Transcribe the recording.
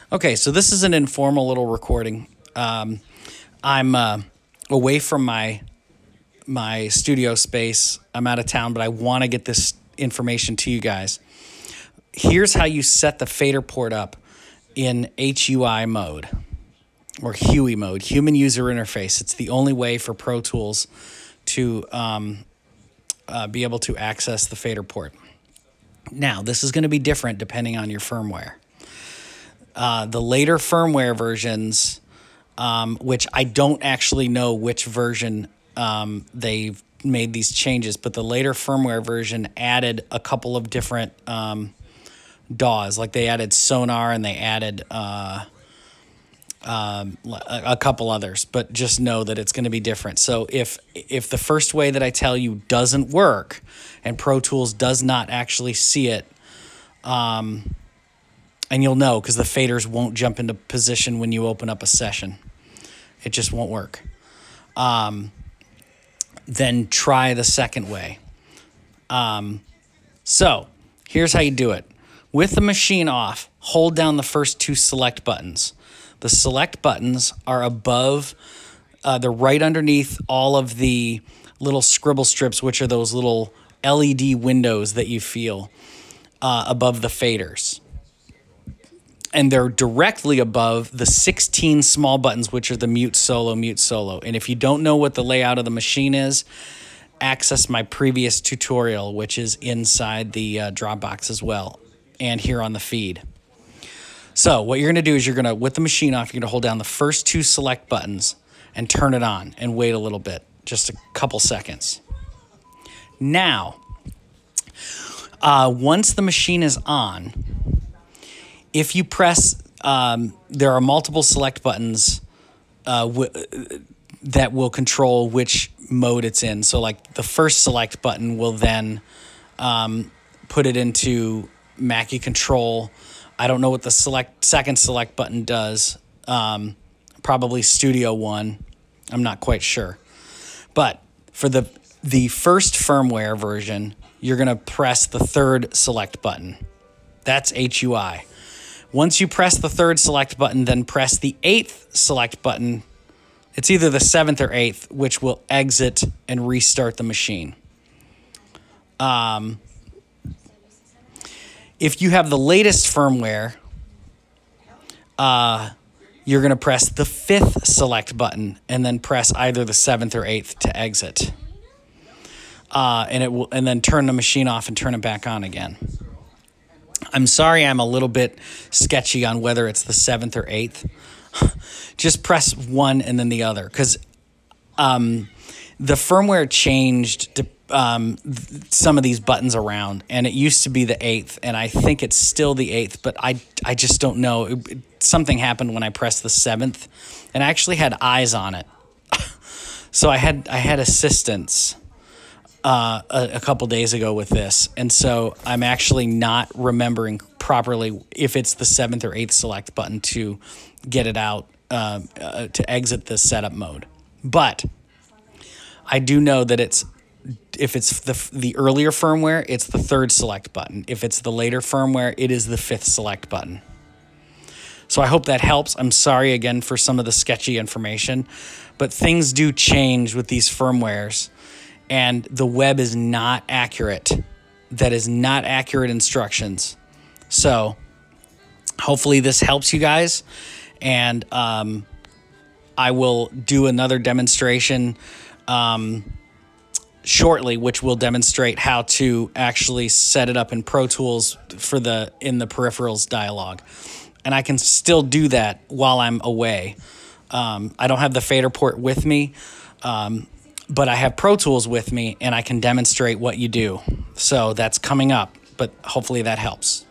Okay, so this is an informal little recording. I'm away from my studio space. I'm out of town, but I want to get this information to you guys. Here's how you set the fader port up in HUI mode, or HUI mode, Human User Interface. It's the only way for Pro Tools to be able to access the fader port. Now, this is going to be different depending on your firmware. The later firmware versions, which I don't actually know which version they've made these changes, but the later firmware version added a couple of different DAWs. Like they added sonar and they added a couple others, but just know that it's going to be different. So if the first way that I tell you doesn't work and Pro Tools does not actually see it, and you'll know because the faders won't jump into position when you open up a session. It just won't work. Then try the second way. So here's how you do it. With the machine off, hold down the first two select buttons. The select buttons are above, they're right underneath all of the little scribble strips, which are those little LED windows that you feel above the faders. And they're directly above the 16 small buttons, which are the mute, solo, mute, solo. And if you don't know what the layout of the machine is, access my previous tutorial, which is inside the Dropbox as well, and here on the feed. So what you're going to do is you're going to, with the machine off, you're going to hold down the first two select buttons and turn it on and wait a little bit, just a couple seconds. Now, once the machine is on, if you press, there are multiple select buttons that will control which mode it's in. So like the first select button will then put it into Mackie control. I don't know what the second select button does. Probably Studio One. I'm not quite sure. But for the first firmware version, you're going to press the third select button. That's HUI. Once you press the third select button, then press the 8th select button. It's either the 7th or 8th, which will exit and restart the machine. If you have the latest firmware, you're going to press the 5th select button and then press either the 7th or 8th to exit. And then turn the machine off and turn it back on again. I'm sorry I'm a little bit sketchy on whether it's the 7th or 8th. Just press one and then the other, because the firmware changed some of these buttons around, and it used to be the 8th, and I think it's still the 8th, but I just don't know. Something happened when I pressed the 7th, and I actually had eyes on it. So I had assistance a couple days ago with this, and so I'm actually not remembering properly if it's the 7th or 8th select button to get it out, to exit the setup mode. But I do know that if it's the earlier firmware, it's the 3rd select button. If it's the later firmware, it is the 5th select button. So I hope that helps. I'm sorry again for some of the sketchy information, but things do change with these firmwares, and the web is not accurate. That is not accurate instructions. So hopefully this helps you guys, and I will do another demonstration shortly, which will demonstrate how to actually set it up in Pro Tools in the peripherals dialog. And I can still do that while I'm away. I don't have the fader port with me, but I have Pro Tools with me, and I can demonstrate what you do. So that's coming up, but hopefully that helps.